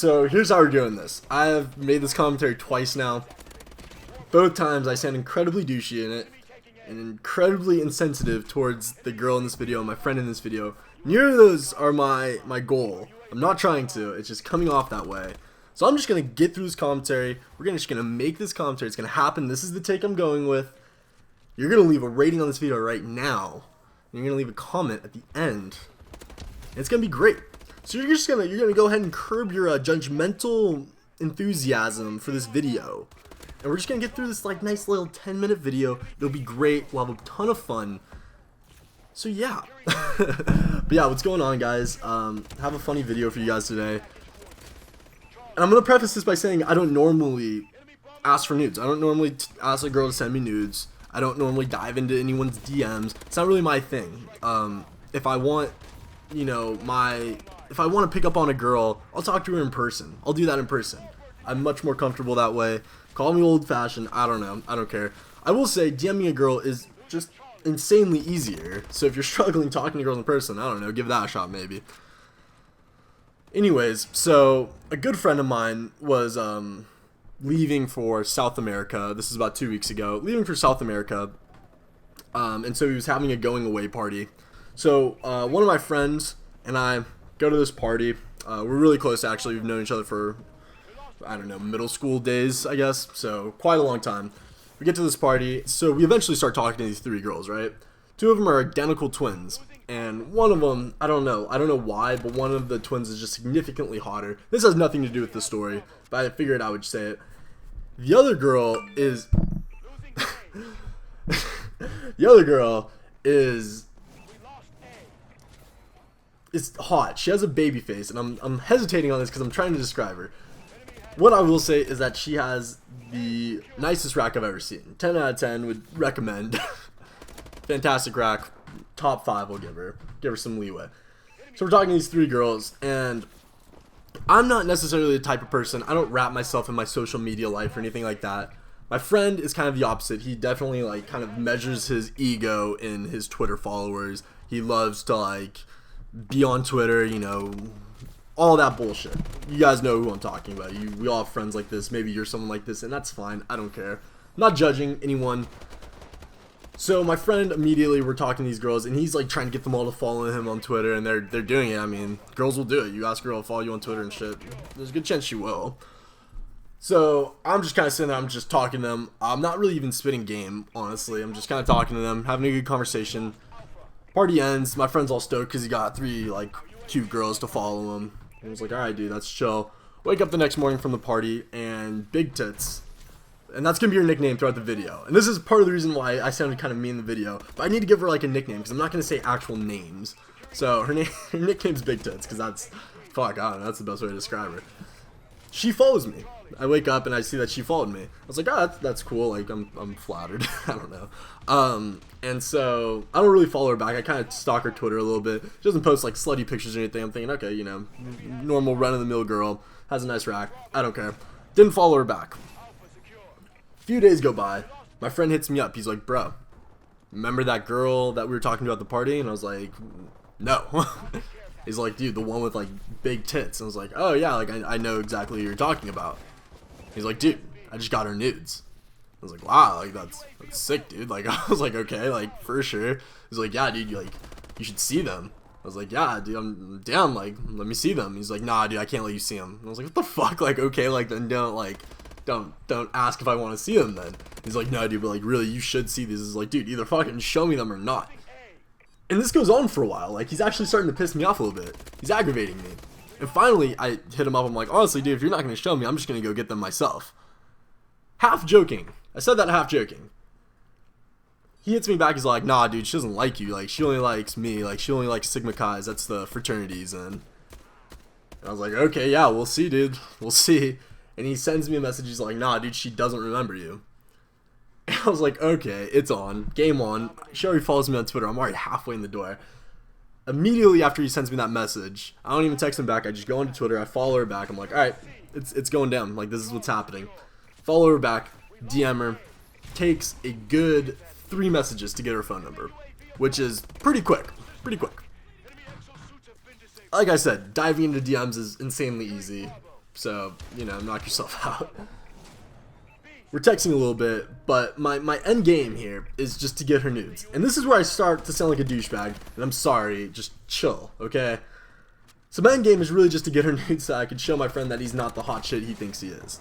so here's how we're doing this. I've made this commentary twice now. Both times I sound incredibly douchey in it and incredibly insensitive towards the girl in this video and my friend in this video. Neither of those are my goal. I'm not trying to. It's just coming off that way. So I'm just going to get through this commentary. We're just going to make this commentary. It's going to happen. This is the take I'm going with. You're going to leave a rating on this video right now. You're going to leave a comment at the end. And it's going to be great. So you're going to go ahead and curb your judgmental enthusiasm for this video. And we're just going to get through this like nice little 10-minute video. It'll be great. We'll have a ton of fun. So yeah. But yeah, what's going on, guys? Have a funny video for you guys today. And I'm going to preface this by saying I don't normally ask for nudes. I don't normally ask a girl to send me nudes. I don't normally dive into anyone's DMs. It's not really my thing. If I want, you know, if I want to pick up on a girl, I'll talk to her in person. I'll do that in person. I'm much more comfortable that way. Call me old-fashioned. I don't know. I don't care. I will say DMing a girl is just insanely easier. So if you're struggling talking to girls in person, I don't know, give that a shot maybe. Anyways, so a good friend of mine was leaving for South America. This is about 2 weeks ago. Leaving for South America. And so he was having a going away party. So one of my friends and I go to this party. We're really close, actually. We've known each other for, I don't know, middle school days, I guess. So quite a long time. We get to this party. So we eventually start talking to these three girls, right? Two of them are identical twins. And one of them, I don't know why, but one of the twins is just significantly hotter. This has nothing to do with the story, but I figured I would say it. The other girl is is hot. She has a baby face, and I'm hesitating on this because I'm trying to describe her. What I will say is that she has the nicest rack I've ever seen. 10 out of 10 would recommend. Fantastic rack. Top 5 I'll give her some leeway. So we're talking to these three girls, and I'm not necessarily the type of person, I don't wrap myself in my social media life or anything like that. My friend is kind of the opposite. He definitely like kind of measures his ego in his Twitter followers. He loves to like be on Twitter, you know, all that bullshit. You guys know who I'm talking about. We all have friends like this. Maybe you're someone like this, and that's fine. I don't care. I'm not judging anyone. So my friend, immediately we're talking to these girls, and he's like trying to get them all to follow him on Twitter, and they're doing it. I mean, girls will do it. You ask a girl to follow you on Twitter and shit, there's a good chance she will. So I'm just kind of sitting there, I'm just talking to them. I'm not really even spitting game, honestly. I'm just kind of talking to them, having a good conversation. Party ends. My friend's all stoked because he got three like cute girls to follow him. And I was like, all right, dude, that's chill. Wake up the next morning from the party, and big tits. And that's going to be your nickname throughout the video. And this is part of the reason why I sounded kind of mean in the video. But I need to give her like a nickname because I'm not going to say actual names. So her nickname's Big Tits because that's, fuck, I don't know, that's the best way to describe her. She follows me. I wake up and I see that she followed me. I was like, oh, that's cool. Like, I'm flattered. I don't know. And so I don't really follow her back. I kind of stalk her Twitter a little bit. She doesn't post like slutty pictures or anything. I'm thinking, okay, you know, normal run-of-the-mill girl. Has a nice rack. I don't care. Didn't follow her back. Few days go by, my friend hits me up. He's like, bro, remember that girl that we were talking to at the party? And I was like, no. He's like, dude, the one with like big tits. And I was like, oh yeah, like I know exactly what you're talking about. He's like, dude, I just got her nudes. I was like, wow, like that's sick, dude. Like I was like, okay, like for sure. He's like, yeah, dude, you should see them. I was like, yeah, dude, I'm down. Like, let me see them. He's like, nah, dude, I can't let you see them. And I was like, what the fuck? Like, okay, like then don't ask if I want to see them then. He's like, no, dude, but like really, you should see these. It's like, dude, either fucking show me them or not. And this goes on for a while. Like, he's actually starting to piss me off a little bit. He's aggravating me. And finally, I hit him up. I'm like, honestly, dude, if you're not going to show me, I'm just going to go get them myself. Half joking. I said that half joking. He hits me back. He's like, nah, dude, she doesn't like you. Like, she only likes me. Like, she only likes Sigma Chi's. That's the fraternities. And I was like, okay, yeah, we'll see, dude. We'll see. And he sends me a message. He's like, nah, dude, she doesn't remember you. And I was like, okay, it's on. Game on. She already follows me on Twitter. I'm already halfway in the door. Immediately after he sends me that message, I don't even text him back. I just go onto Twitter. I follow her back. I'm like, all right, it's going down. Like, this is what's happening. Follow her back. DM her. Takes a good 3 messages to get her phone number, which is pretty quick. Pretty quick. Like I said, diving into DMs is insanely easy. so, you know, knock yourself out. We're texting a little bit, but my end game here is just to get her nudes. And this is where I start to sound like a douchebag, and I'm sorry, just chill, okay? So my end game is really just to get her nudes so I can show my friend that he's not the hot shit he thinks he is.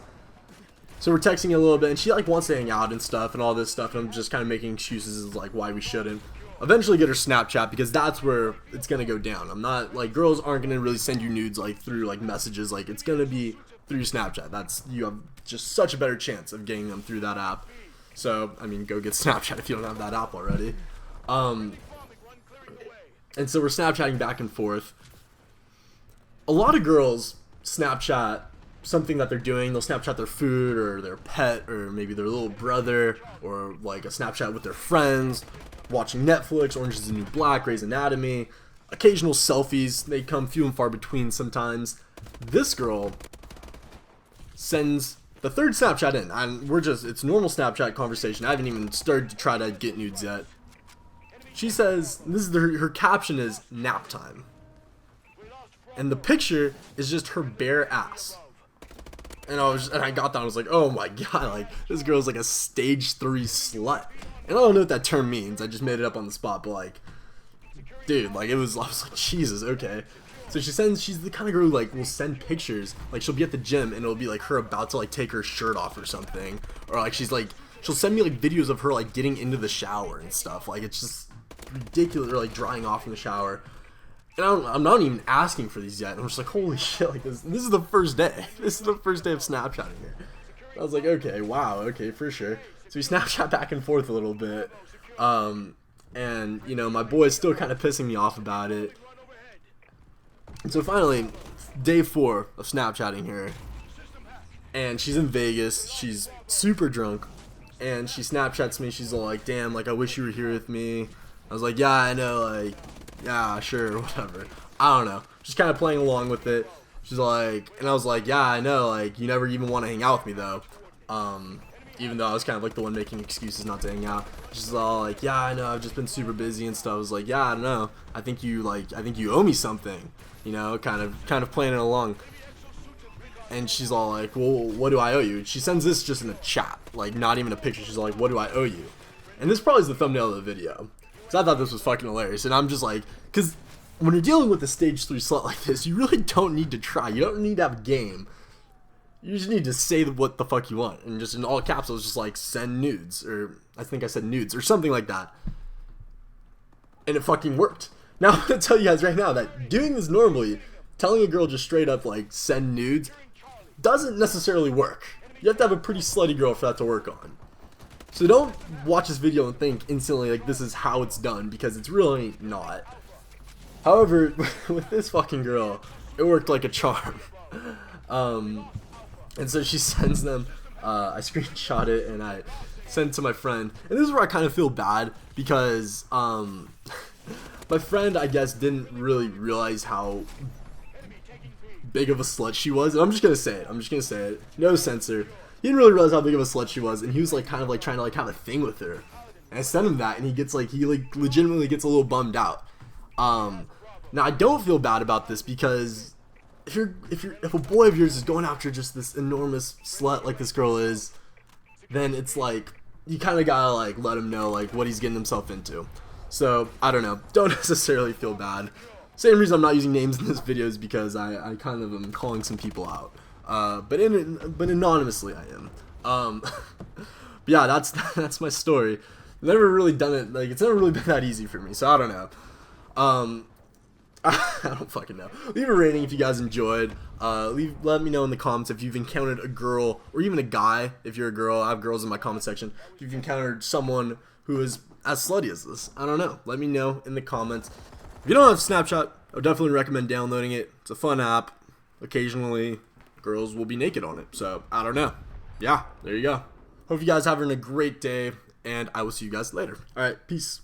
So we're texting a little bit, and she like wants to hang out and stuff and all this stuff, and I'm just kind of making excuses as like why we shouldn't. Eventually get her Snapchat, because that's where it's gonna go down. I'm not like, girls aren't gonna really send you nudes like through like messages, like it's gonna be through Snapchat. That's, you have just such a better chance of getting them through that app. So I mean, go get Snapchat if you don't have that app already. And so we're Snapchatting back and forth. A lot of girls Snapchat something that they're doing. They'll Snapchat their food or their pet or maybe their little brother, or like a Snapchat with their friends, watching Netflix, Orange is the New Black, Grey's Anatomy. Occasional selfies, they come few and far between sometimes. This girl sends the third Snapchat in, and it's normal Snapchat conversation. I haven't even started to try to get nudes yet. She says, her caption is nap time. And the picture is just her bare ass. And I got that, I was like, oh my god, like, this girl's like a stage 3 slut. And I don't know what that term means, I just made it up on the spot, but like, dude, like, I was like, Jesus, okay. So she's the kind of girl who like will send pictures, like she'll be at the gym and it'll be like her about to like take her shirt off or something. Or like she'll send me like videos of her like getting into the shower and stuff. Like it's just ridiculous, or like drying off in the shower. And I'm not even asking for these yet. And I'm just like, holy shit, like this is the first day. This is the first day of Snapchatting here. I was like, okay, wow, okay, for sure. So we Snapchat back and forth a little bit. And, you know, my boy's still kind of pissing me off about it. And so finally, day 4 of Snapchatting her. And she's in Vegas. She's super drunk. And she Snapchats me. She's all like, damn, like, I wish you were here with me. I was like, yeah, I know, like, yeah, sure, whatever. I don't know. Just kind of playing along with it. She's like, and I was like, yeah, I know, like, you never even want to hang out with me, though. Even though I was kind of like the one making excuses not to hang out. She's all like, yeah, I know, I've just been super busy and stuff. I was like, yeah, I don't know. I think you owe me something, you know, kind of playing it along. And she's all like, well, what do I owe you? She sends this just in a chat, like not even a picture. She's like, what do I owe you? And this probably is the thumbnail of the video. So I thought this was fucking hilarious. And I'm just like, because when you're dealing with a stage 3 slut like this, you really don't need to try. You don't need to have a game. You just need to say what the fuck you want. And just in all caps, I was just like, send nudes. Or I think I said nudes or something like that. And it fucking worked. Now I'm going to tell you guys right now that doing this normally, telling a girl just straight up like, send nudes, doesn't necessarily work. You have to have a pretty slutty girl for that to work on. So don't watch this video and think instantly like this is how it's done, because it's really not. However, with this fucking girl, it worked like a charm. And so she sends them, I screenshot it and I sent it to my friend. And this is where I kind of feel bad, because my friend, I guess, didn't really realize how big of a slut she was. And I'm just gonna say it, no censor. He didn't really realize how big of a slut she was, and he was like kind of like trying to like have a thing with her. And I sent him that, and he legitimately gets a little bummed out. Now I don't feel bad about this, because if a boy of yours is going after just this enormous slut like this girl is, then it's like you kind of gotta like let him know like what he's getting himself into. So I don't know, don't necessarily feel bad. Same reason I'm not using names in this video is because I kind of am calling some people out. But anonymously I am. But yeah, that's my story. Never really done it, like it's never really been that easy for me, so I don't know. I don't fucking know. Leave a rating if you guys enjoyed. Let me know in the comments if you've encountered a girl, or even a guy if you're a girl. I have girls in my comment section. If you've encountered someone who is as slutty as this, I don't know. Let me know in the comments. If you don't have Snapchat, I would definitely recommend downloading it. It's a fun app. Occasionally, girls will be naked on it. So, I don't know. Yeah, there you go. Hope you guys are having a great day, and I will see you guys later. Alright, peace.